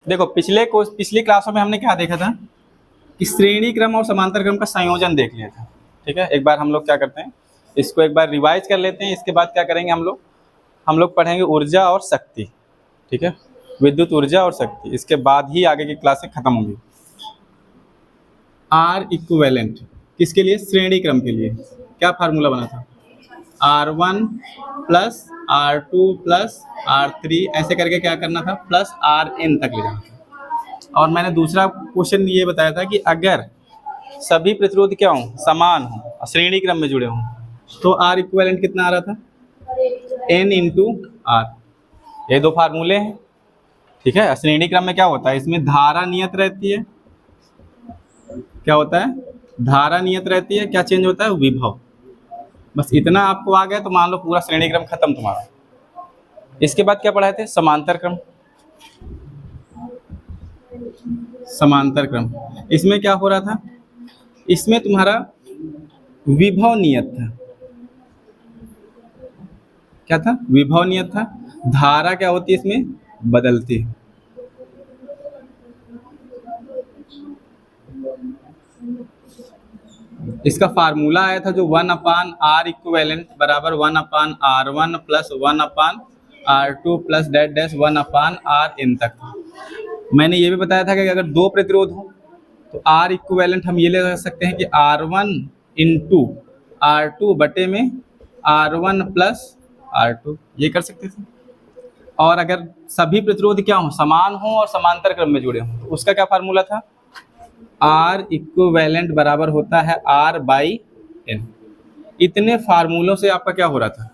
देखो पिछली क्लासों में हमने क्या देखा था कि श्रेणी क्रम और समांतर क्रम का संयोजन देख लिया था। ठीक है, एक बार हम लोग क्या करते हैं, इसको एक बार रिवाइज कर लेते हैं। इसके बाद क्या करेंगे हम लोग पढ़ेंगे ऊर्जा और शक्ति। ठीक है, विद्युत ऊर्जा और शक्ति, इसके बाद ही आगे की क्लासें खत्म होंगी। आर इक्विवेलेंट किसके लिए? श्रेणी क्रम के लिए। क्या फार्मूला बना था? R1 plus R2 plus R3 ऐसे करके क्या करना था, प्लस Rn तक ले जाना था। और मैंने दूसरा क्वेश्चन ये बताया था कि अगर सभी प्रतिरोध क्या हों, समान हों, श्रेणी क्रम में जुड़े हों, तो R इक्विवेलेंट कितना आ रहा था? N into R। ये दो फार्मूले हैं। ठीक है, श्रेणी क्रम में क्या होता है, इसमें धारा नियत रहती है। क्या होता है? धारा नियत रहती है। क्या चेंज होता है? विभव। बस इतना आपको आ गया तो मान लो पूरा श्रेणी क्रम खत्म तुम्हारा। इसके बाद क्या पढ़ाए थे? समांतर क्रम। समांतर क्रम, इसमें क्या हो रहा था? इसमें तुम्हारा विभव नियत था। क्या था? विभव नियत था। धारा क्या होती है इसमें? बदलती है। इसका फार्मूला आया था जो 1/R इक्विवेलेंट बराबर 1/R1 plus 1/R2 plus dash dash 1/Rn तक। मैंने ये भी बताया था कि अगर दो प्रतिरोध हो तो R इक्विवेलेंट हम ये ले सकते हैं कि R1 इंटू R2 बटे में R1 प्लस R2, ये कर सकते थे। और अगर सभी प्रतिरोध क्या हो, समान हो और समांतर क्रम में जुड़े हों, तो उसका क्या फार्मूला था? R इक्विवेलेंट बराबर होता है R/N। इतने फार्मूलों से आपका क्या हो रहा था?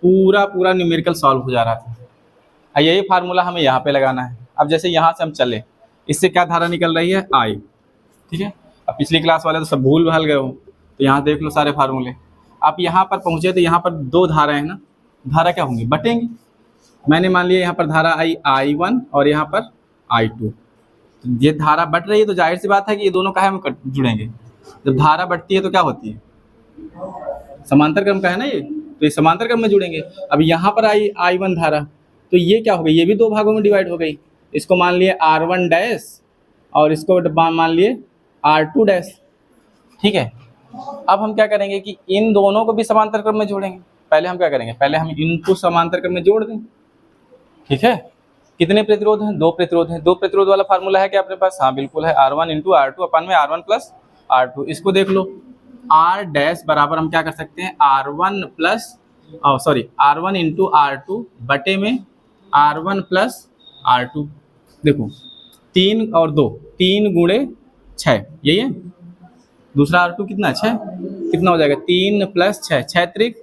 पूरा न्यूमेरिकल सॉल्व हो जा रहा था। यही फार्मूला हमें यहाँ पे लगाना है। अब जैसे यहाँ से हम चले, इससे क्या धारा निकल रही है? I। ठीक है, अब पिछली क्लास वाले तो सब भूल भाल गए हो, तो यहाँ देख लो सारे फार्मूले। आप यहाँ पर पहुँचे तो यहाँ पर दो धारा है ना, धारा क्या होंगी? बटेंगी। मैंने मान लिया यहाँ पर धारा आई I1 और यहाँ पर I2। तो ये धारा बढ़ रही है तो जाहिर सी बात है कि ये दोनों काहे में जुड़ेंगे? जब धारा बढ़ती है तो क्या होती है? समांतर क्रम का है ना ये, तो ये समांतर क्रम में जुड़ेंगे। अब यहाँ पर आई I1 धारा, तो ये क्या हो गई? ये भी दो भागों में डिवाइड हो गई। इसको मान लिए R1 डैश और इसको मान लिए R2 डैश। ठीक है, अब हम क्या करेंगे कि इन दोनों को भी समांतर क्रम में जोड़ेंगे। पहले हम क्या करेंगे? पहले हम इनको समांतर क्रम में जोड़ दें। ठीक है, कितने प्रतिरोध हैं? दो प्रतिरोध हैं। दो प्रतिरोध वाला फार्मूला है क्या अपने पास? हाँ बिल्कुल है, R1 इंटू R2 अपन में R1 प्लस R2। इसको देख लो, R डैश बराबर हम क्या कर सकते हैं? R1 plus R1 into R2 बटे में R1 प्लस R2। देखो 3 और 2, 3 गुणे 6, यही है। दूसरा R2 कितना? 6। कितना हो जाएगा? 3 प्लस 6, 6 त्रिक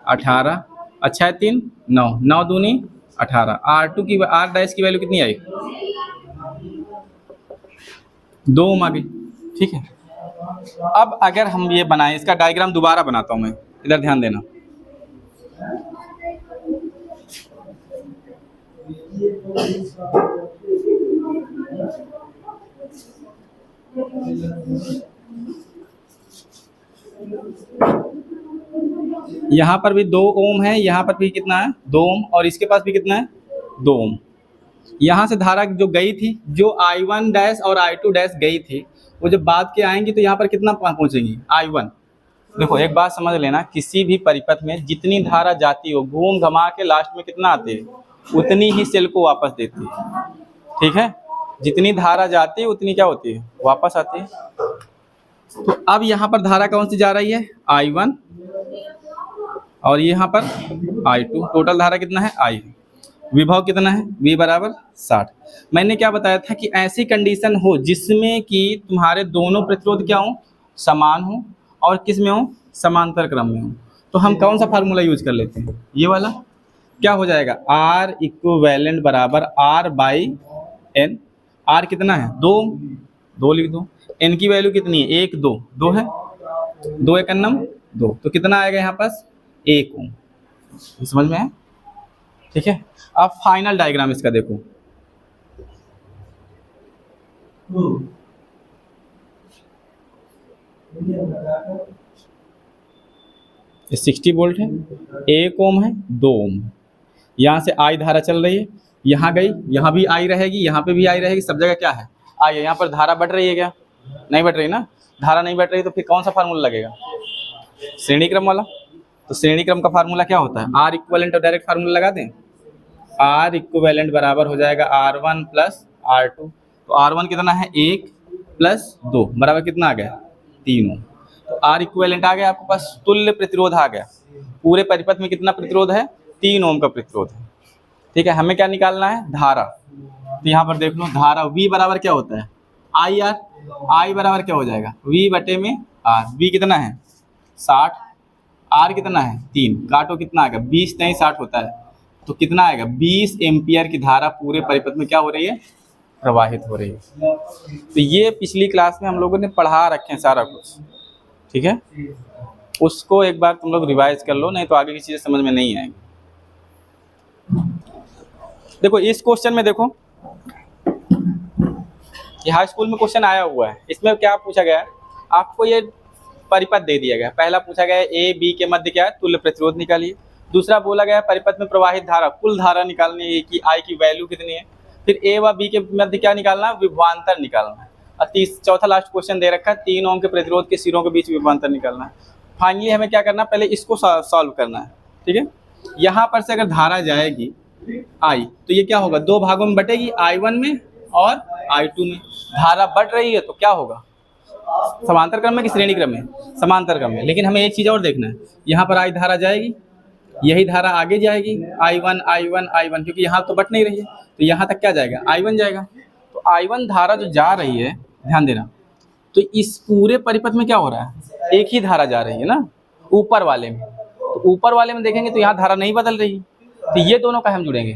18 और 6 3 9, 9 दूनी 18। R2 की R डैश की वैल्यू कितनी आई? 2 ओम आ गई। ठीक है, अब अगर हम ये बनाएं, इसका डायग्राम दोबारा बनाता हूं मैं, इधर ध्यान देना। यहाँ पर भी 2 ओम है, यहाँ पर भी कितना है? 2 ओम, और इसके पास भी कितना है? 2 ओम। यहाँ से धारा जो गई थी, जो I1 डैश और I2 डैश गई थी, वो जब बाद के आएंगी तो यहाँ पर कितना पहुँचेंगी? I1। देखो एक बात समझ लेना, किसी भी परिपथ में जितनी धारा जाती हो, घूम घमा के लास्ट में कितना आती है? उतनी ही सेल को वापस देती है। ठीक है, जितनी धारा जाती है उतनी क्या होती है? वापस आती है। तो अब यहाँ पर धारा कौन सी जा रही है? I1, और यहाँ पर I2। टोटल धारा कितना है? I। विभव कितना है? V बराबर 60। मैंने क्या बताया था कि ऐसी कंडीशन हो जिसमें कि तुम्हारे दोनों प्रतिरोध क्या हो? समान हो, और किस में हो? समांतर क्रम में हो। तो हम कौन सा फार्मूला यूज कर लेते हैं? ये वाला। क्या हो जाएगा? R इक्विवेलेंट बराबर R/N। R कितना है? 2 लिख दो। N की वैल्यू कितनी है? 1 2 2 है, 2 1 2, तो कितना आएगा यहाँ पास? 1 ओम। समझ में है? ठीक है, अब फाइनल डायग्राम इसका देखो। ये 60 वोल्ट है, 1 ओम है, 2 ओम है। यहाँ से I धारा चल रही है, यहाँ गई, यहाँ भी आई रहेगी, यहाँ पे भी आई रहेगी, सब जगह क्या है आई है। यहाँ पर धारा बढ़ रही है क्या? नहीं बढ़ रही ना। धारा नहीं बढ़ रही तो फिर कौन सा फार्मूला लगेगा? श्रेणी क्रम वाला। तो श्रेणी क्रम का फार्मूला क्या होता है? आर इक्विवेलेंट और डायरेक्ट फार्मूला लगा दें। आर इक्विवेलेंट बराबर हो जाएगा R1 प्लस R2। तो R1 कितना है? 1 प्लस 2 बराबर कितना आ गया? 3 ओम। तो आर इक्विवेलेंट आ गया आपके पास, तुल्य प्रतिरोध आ गया। पूरे परिपथ में कितना प्रतिरोध है? 3 ओम का प्रतिरोध है। ठीक है, हमें क्या निकालना है? धारा। तो यहाँ पर देख लो, धारा V बराबर क्या होता है? I R. आई बराबर क्या हो जाएगा? V बटे में आर। V कितना है? 60। आर कितना है? 3। काटो कितना आएगा? 20 नहीं 60 होता है, तो कितना आएगा? 20 एम्पियर की धारा पूरे परिपथ में क्या हो रही है? प्रवाहित हो रही है। तो ये पिछली क्लास में हम लोगों ने पढ़ा रखे हैं सारा कुछ, ठीक है। उसको एक बार तुम लोग रिवाइज कर लो, नहीं तो आगे की चीज़ें समझ में नहीं आएंगी। देखो इस क्वेश्चन में, देखो ये हाई स्कूल में क्वेश्चन आया हुआ है। इसमें क्या पूछा गया है? आपको ये परिपथ दे दिया गया। पहला पूछा गया है ए बी के मध्य क्या है? तुल्य प्रतिरोध निकालिए। दूसरा बोला गया है परिपथ में प्रवाहित धारा, कुल धारा निकालनी है कि आई की वैल्यू कितनी है। फिर ए व बी के मध्य क्या निकालना है? विभवांतर निकालना है। और चौथा लास्ट क्वेश्चन दे रखा है 3 ओम के प्रतिरोध के सिरों के बीच विभवांतर निकालना है। फाइनली हमें क्या करना है? पहले इसको सॉल्व करना है, ठीक है। यहाँ पर से अगर धारा जाएगी आई, तो ये क्या होगा? 2 भागों में बटेगी, I1 में और I2 में। धारा बढ़ रही है तो क्या होगा? समांतर क्रम में कि श्रेणी क्रम में? समांतर क्रम में। लेकिन हमें एक चीज़ और देखना है, यहाँ पर आई धारा जाएगी, यही धारा आगे जाएगी I1 I1 I1, क्योंकि यहाँ तो बट नहीं रही है, तो यहाँ तक क्या जाएगा? I1 जाएगा। तो I1 धारा जो जा रही है, ध्यान देना, तो इस पूरे परिपथ में क्या हो रहा है? एक ही धारा जा रही है ना, ऊपर वाले में। तो ऊपर वाले में देखेंगे तो यहाँ धारा नहीं बदल रही, तो ये दोनों काहे हम जुड़ेंगे?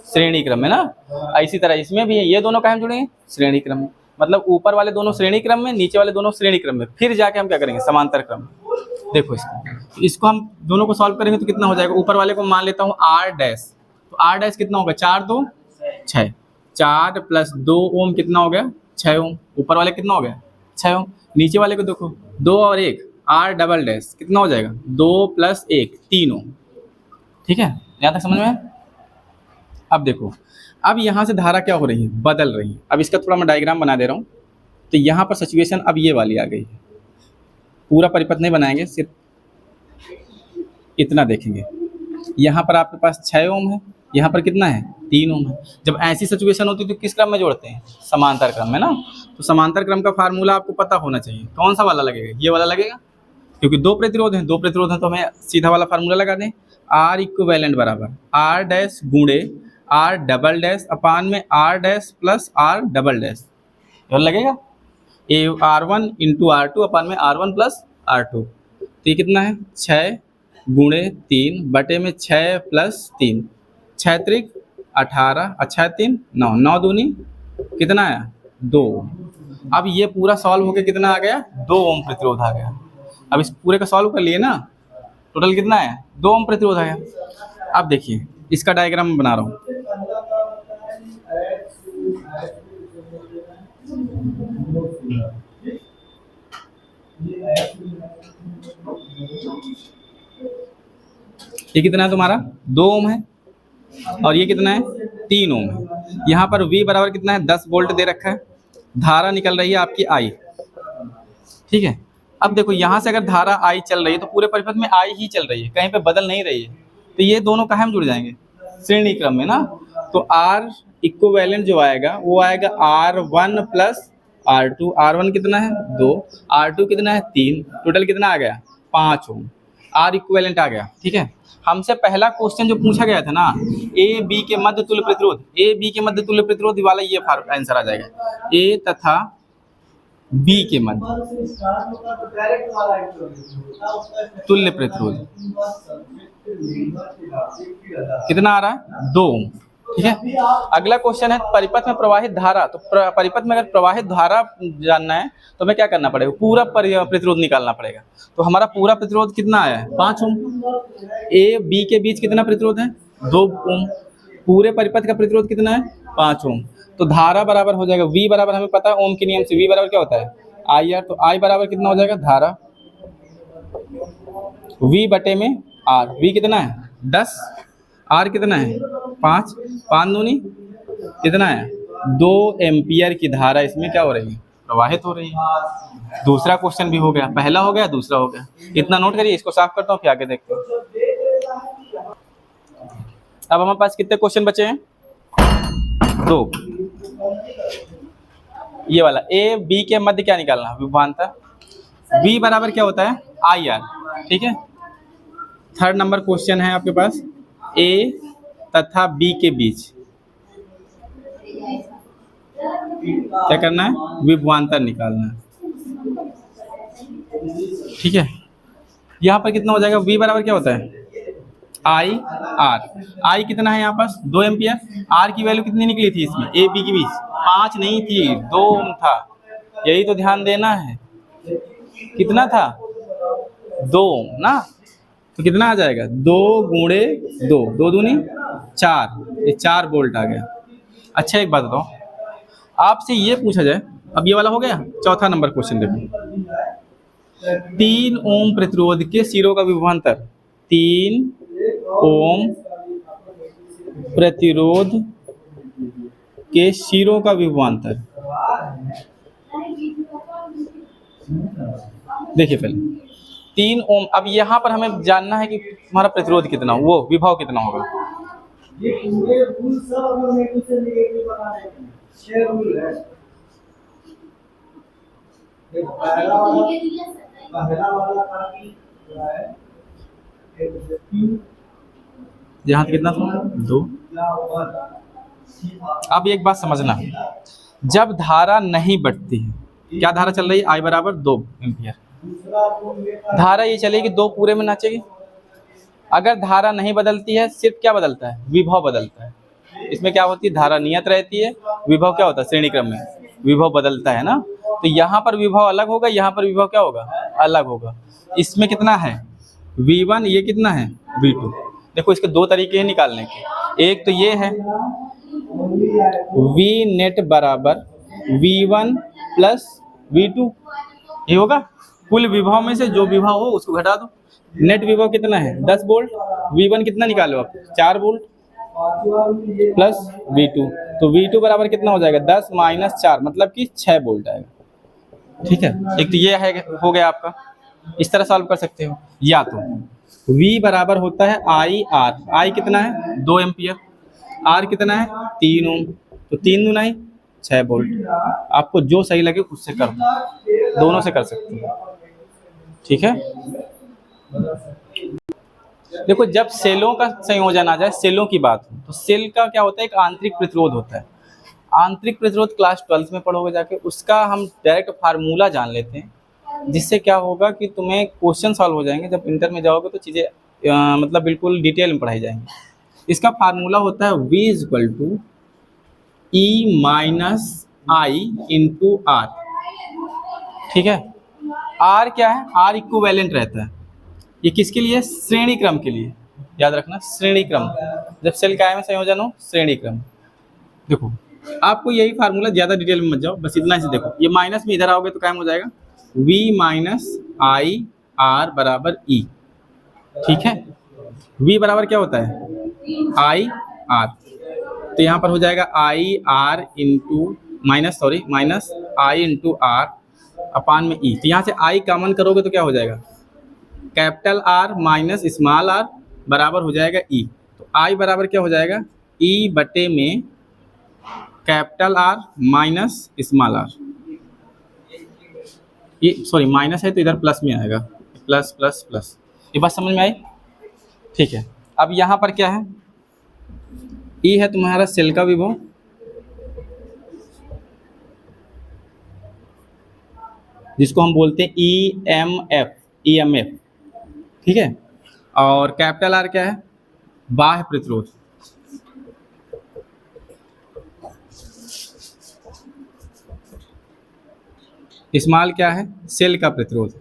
श्रेणी क्रम में ना। इसी तरह इसमें भी है, ये दोनों काहे हम जुड़ेंगे? श्रेणी क्रम में। मतलब ऊपर वाले दोनों श्रेणी क्रम में, नीचे वाले दोनों श्रेणी क्रम में, फिर जाके हम क्या करेंगे? समांतर क्रम में। देखो इसको हम दोनों को सॉल्व करेंगे तो कितना हो जाएगा? ऊपर वाले को मान लेता हूँ R डैश, तो R डैश कितना होगा? 4 2 6, 4 प्लस 2 ओम कितना हो गया? 6 ओम। ऊपर वाले कितना हो गया? 6 ओम। नीचे वाले को देखो, 2 और 1, R डबल डैश कितना हो जाएगा? 2 प्लस 1 3 ओम। ठीक है, यहाँ तक समझ में? अब देखो, अब यहाँ से धारा क्या हो रही है? बदल रही है। अब इसका थोड़ा मैं डायग्राम बना दे रहा हूँ। तो यहाँ पर सिचुएशन अब ये वाली आ गई है। पूरा परिपथ नहीं बनाएंगे, सिर्फ इतना देखेंगे। यहाँ पर आपके पास 6 ओम है, यहाँ पर कितना है? 3 ओम है। जब ऐसी सिचुएशन होती है तो किस क्रम में जोड़ते हैं? समांतर क्रम में ना। तो समांतर क्रम का फार्मूला आपको पता होना चाहिए। कौन सा वाला लगेगा? ये वाला लगेगा, क्योंकि 2 प्रतिरोध हैं। 2 प्रतिरोध हैं तो हमें सीधा वाला फार्मूला लगा दें। आर इक्विवेलेंट बराबर R डैश गुणे R डबल डैश अपान में R dash plus R double dash, ये लगेगा R1 इंटू R2 अपान में R1 प्लस R2। तो ये कितना है? 6 गुणे 3 बटे में 6 प्लस 3, 6 त्रिक 18 और 6 3 9, 9 दूनी कितना आया? 2। अब ये पूरा सॉल्व होके कितना आ गया? 2 ओम प्रतिरोध आ गया। अब इस पूरे का सॉल्व कर लिए ना, टोटल कितना आया? 2 ओम प्रतिरोध आया। अब देखिए इसका डायग्राम बना रहा हूँ। ये कितना है तुम्हारा? 2 ओम है, और ये कितना है? 3 ओम है। यहाँ पर V बराबर कितना है? 10 वोल्ट दे रखा है। धारा निकल रही है आपकी I, ठीक है। अब देखो यहाँ से अगर धारा I चल रही है तो पूरे परिपथ में I ही चल रही है, कहीं पे बदल नहीं रही है। तो ये दोनों कहाँ में जुड़ जाएंगे? श्रेणी क्रम में ना। तो R इक्विवेलेंट जो आएगा वो आएगा R1 प्लस R2। R1 कितना है? 2, R2 कितना है? 3, टोटल कितना आ गया? 5 ओम। R इक्विवेलेंट आ गया, ठीक है। हमसे पहला क्वेश्चन जो पूछा गया था ना, ए बी के मध्य तुल्य प्रतिरोध, ए बी के मध्य तुल्य प्रतिरोध वाला ये आंसर आ जाएगा। ए तथा बी के मध्य तुल्य प्रतिरोध कितना आ रहा है? 2 ओम, ठीक है। अगला क्वेश्चन है परिपथ में प्रवाहित धारा। तो परिपथ में अगर प्रवाहित धारा जानना है तो हमें क्या करना पड़ेगा? पूरा प्रतिरोध निकालना पड़ेगा। तो हमारा पूरा प्रतिरोध कितना आया है? 5 ओम। ए बी के बीच कितना प्रतिरोध है? 2 ओम। पूरे परिपथ का प्रतिरोध कितना है? 5 ओम। तो धारा बराबर हो जाएगा V बराबर, हमें पता है ओम के नियम से V बराबर क्या होता है? IR। तो I बराबर कितना हो जाएगा? धारा V बटे में R। V कितना है? 10, आर कितना है 5, 5 दूनी कितना है 2 एम्पियर की धारा इसमें क्या हो रही है, प्रवाहित हो रही है। दूसरा क्वेश्चन भी हो गया, पहला हो गया दूसरा हो गया। इतना नोट करिए, इसको साफ करता हूँ फिर आगे देखते हैं। अब हमारे पास कितने क्वेश्चन बचे हैं, 2। ये वाला ए बी के मध्य क्या निकालना, विभवांतर। बी बराबर क्या होता है आई आर, ठीक है। थर्ड नंबर क्वेश्चन है आपके पास, ए तथा बी के बीच क्या करना है, विभवांतर निकालना है, ठीक है। यहाँ पर कितना हो जाएगा, v बराबर क्या होता है आई आर। आई कितना है यहाँ पास 2 एम्पियर। आर की वैल्यू कितनी निकली थी इसमें ए बी के बीच, 5 नहीं थी 2 ओम था, यही तो ध्यान देना है। कितना था 2 ओम ना, तो कितना आ जाएगा 2 गुणे 2, 2 दूनी 4, ये 4 वोल्ट आ गया। अच्छा एक बात बताओ, आपसे ये पूछा जाए, अब ये वाला हो गया। चौथा नंबर क्वेश्चन देखो, 3 ओम प्रतिरोध के सिरों का विभवांतर, 3 ओम प्रतिरोध के सिरों का विभवांतर। देखिए पहले 3 ओम, अब यहाँ पर हमें जानना है कि हमारा प्रतिरोध कितना, वो विभव कितना होगा। यहाँ कितना था 2। अब एक बात समझना, जब धारा नहीं बढ़ती है, क्या धारा चल रही है आई बराबर 2 एम्पियर, धारा ये चलेगी 2 पूरे में नाचेगी। अगर धारा नहीं बदलती है, सिर्फ क्या बदलता है, विभव बदलता है। इसमें क्या होती है, धारा नियत रहती है, विभव क्या होता है श्रेणी क्रम में विभव बदलता है ना। तो यहाँ पर विभव अलग होगा, यहाँ पर विभव क्या होगा अलग होगा। इसमें कितना है V1, ये कितना है V2। देखो इसके 2 तरीके हैं निकालने के, एक तो ये है V नेट बराबर V1 प्लस V2, ये होगा कुल विभव में से जो विभव हो उसको घटा दो। नेट विभव कितना है 10 वोल्ट, V1 कितना निकालो आप 4 वोल्ट प्लस V2, तो V2 बराबर कितना हो जाएगा 10 माइनस 4 मतलब कि 6 वोल्ट आएगा, ठीक है। एक तो ये है हो गया आपका, इस तरह सॉल्व कर सकते हो। या तो V बराबर होता है आई आर, आई कितना है 2 एम्पियर, आर कितना है 3 ओम, तो 3 दूना 6 वोल्ट। आपको जो सही लगे उससे कर दो, दोनों से कर सकते हो, ठीक है। देखो जब सेलों का संयोजन आ जाए, सेलों की बात हो, तो सेल का क्या होता है, एक आंतरिक प्रतिरोध होता है। आंतरिक प्रतिरोध क्लास 12 में पढ़ोगे जाके, उसका हम डायरेक्ट फार्मूला जान लेते हैं, जिससे क्या होगा कि तुम्हें क्वेश्चन सॉल्व हो जाएंगे। जब इंटर में जाओगे तो चीज़ें मतलब बिल्कुल डिटेल में पढ़ाई जाएंगी। इसका फार्मूला होता है V = E minus I into R, ठीक है। आर क्या है, आर इक्विवेलेंट रहता है, ये किसके लिए, श्रेणी क्रम के लिए, याद रखना श्रेणी क्रम, जब सेल काय में संयोजन हो श्रेणी क्रम। देखो आपको यही फार्मूला, ज़्यादा डिटेल में मत जाओ, बस इतना से देखो, ये माइनस में इधर आओगे तो कायम हो जाएगा V माइनस आई आर बराबर E, ठीक है। V बराबर क्या होता है आई आर, तो यहाँ पर हो जाएगा I R into minus I into R upon में E। तो यहाँ से I कॉमन करोगे तो क्या हो जाएगा, capital R minus small r बराबर हो जाएगा E। तो I बराबर क्या हो जाएगा E बटे में capital R minus small r, ये सॉरी माइनस है तो इधर प्लस में आएगा, प्लस प्लस प्लस। ये बात समझ में आई, ठीक है। अब यहाँ पर क्या है, E है तुम्हारा सेल का विभव, जिसको हम बोलते हैं EMF, ठीक है। और कैपिटल R क्या है, बाह्य प्रतिरोध, स्मॉल क्या है, सेल का प्रतिरोध।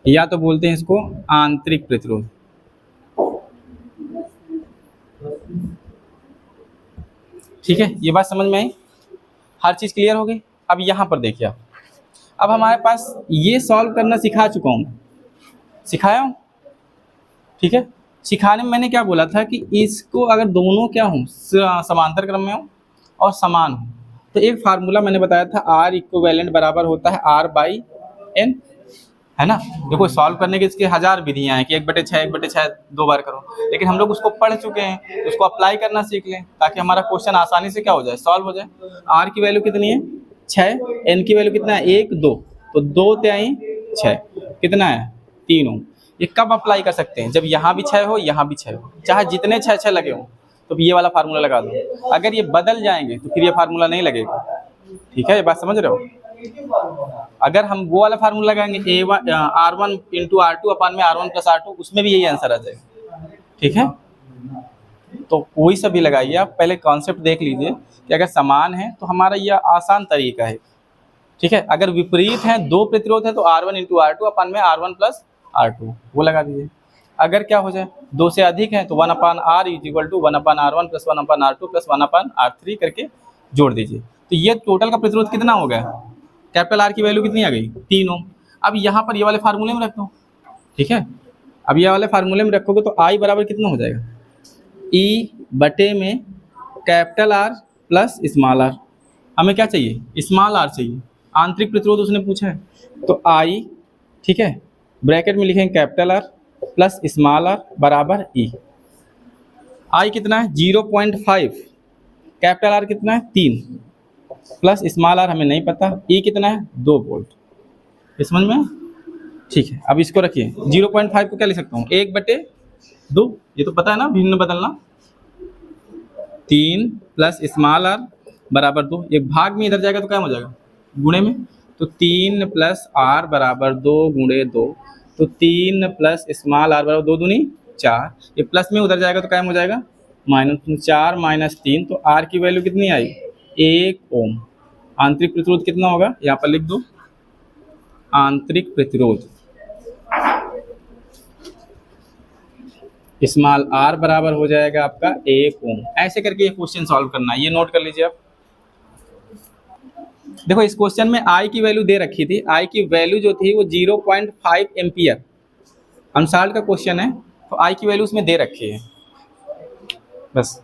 या तो बोलते हैं इसको आंतरिक प्रतिरोध, ठीक है। ये बात समझ में आई, हर चीज़ क्लियर हो गई। अब यहाँ पर देखिए आप, अब हमारे पास ये सॉल्व करना सिखा चुका हूँ, सिखाया हूँ, ठीक है। सिखाने में मैंने क्या बोला था कि इसको अगर दोनों क्या हों, समांतर क्रम में हो और समान हो, तो एक फार्मूला मैंने बताया था आर इक्विवेलेंट बराबर होता है आर बाई एन, है ना। देखो सॉल्व करने की इसकी 1000 विधियां हैं कि 1/6 1/6 2 बार करो, लेकिन हम लोग उसको पढ़ चुके हैं, तो उसको अप्लाई करना सीख लें ताकि हमारा क्वेश्चन आसानी से क्या हो जाए, सॉल्व हो जाए। आर की वैल्यू कितनी है 6, एन की वैल्यू कितना है 1 2, तो 2 त्याई 6 कितना है 3 ओम। ये कब अप्लाई कर सकते हैं, जब यहाँ भी 6 हो यहाँ भी 6 हो, चाहे जितने 6 लगे हों, तो ये वाला फार्मूला लगा दो। अगर ये बदल जाएंगे तो फिर ये फार्मूला नहीं लगेगा, ठीक है, ये बात समझ रहे हो। अगर हम वो वाला फार्मूला लगाएंगे R1 इंटू R2 अपान में R1 प्लस R2, उसमें भी यही आंसर आ जाएगा, ठीक है। तो कोई सा भी लगाइए, आप पहले कॉन्सेप्ट देख लीजिए कि अगर समान है तो हमारा यह आसान तरीका है, ठीक है। अगर विपरीत है, दो प्रतिरोध है, तो R1 इंटू R2 अपान में R1 प्लस R2 वो लगा दीजिए। अगर क्या हो जाए, दो से अधिक है तो 1 upon R is equal to 1 upon R1 plus 1 upon R2 plus 1 upon R3 करके जोड़ दीजिए। तो ये टोटल का प्रतिरोध कितना हो गया, कैपिटल R की वैल्यू कितनी आ गई 3 ओम। अब यहाँ पर ये वाले फार्मूले में रख दो, ठीक है। अब ये वाले फार्मूले में रखोगे तो I बराबर कितना हो जाएगा, E बटे में capital R plus small r। हमें क्या चाहिए, स्मॉल r चाहिए, आंतरिक प्रतिरोध उसने पूछा है, तो I, ठीक है, ब्रैकेट में लिखेंगे capital R plus small r बराबर E। I कितना है 0.5, कैपिटल R कितना है 3, प्लस स्मॉल r हमें नहीं पता, E कितना है 2 वोल्ट। समझ में, ठीक है। अब इसको रखिए, 0.5 को क्या लिख सकता हूँ 1/2, ये तो पता है ना, भिन्न बदलना, 3 प्लस स्मॉल r बराबर 2, ये भाग में इधर जाएगा तो क्या हो जाएगा गुणे में, तो 3 प्लस r बराबर 2 गुणे 2, तो 3 प्लस स्मॉल r बराबर 2 दूनी 4, ये प्लस में उधर जाएगा तो क्या हो जाएगा -4 -3, तो r की वैल्यू कितनी आई 1 ओम। आंतरिक प्रतिरोध कितना होगा, यहाँ पर लिख दो, आंतरिक प्रतिरोध स्मॉल r बराबर हो जाएगा आपका 1 ओम। ऐसे करके ये क्वेश्चन सॉल्व करना है, ये नोट कर लीजिए आप। देखो इस क्वेश्चन में I की वैल्यू दे रखी थी, I की वैल्यू जो थी वो 0.5 एम्पियर, अनसाल्ट का क्वेश्चन है, तो I की वैल्यू उसमें दे रखी है बस।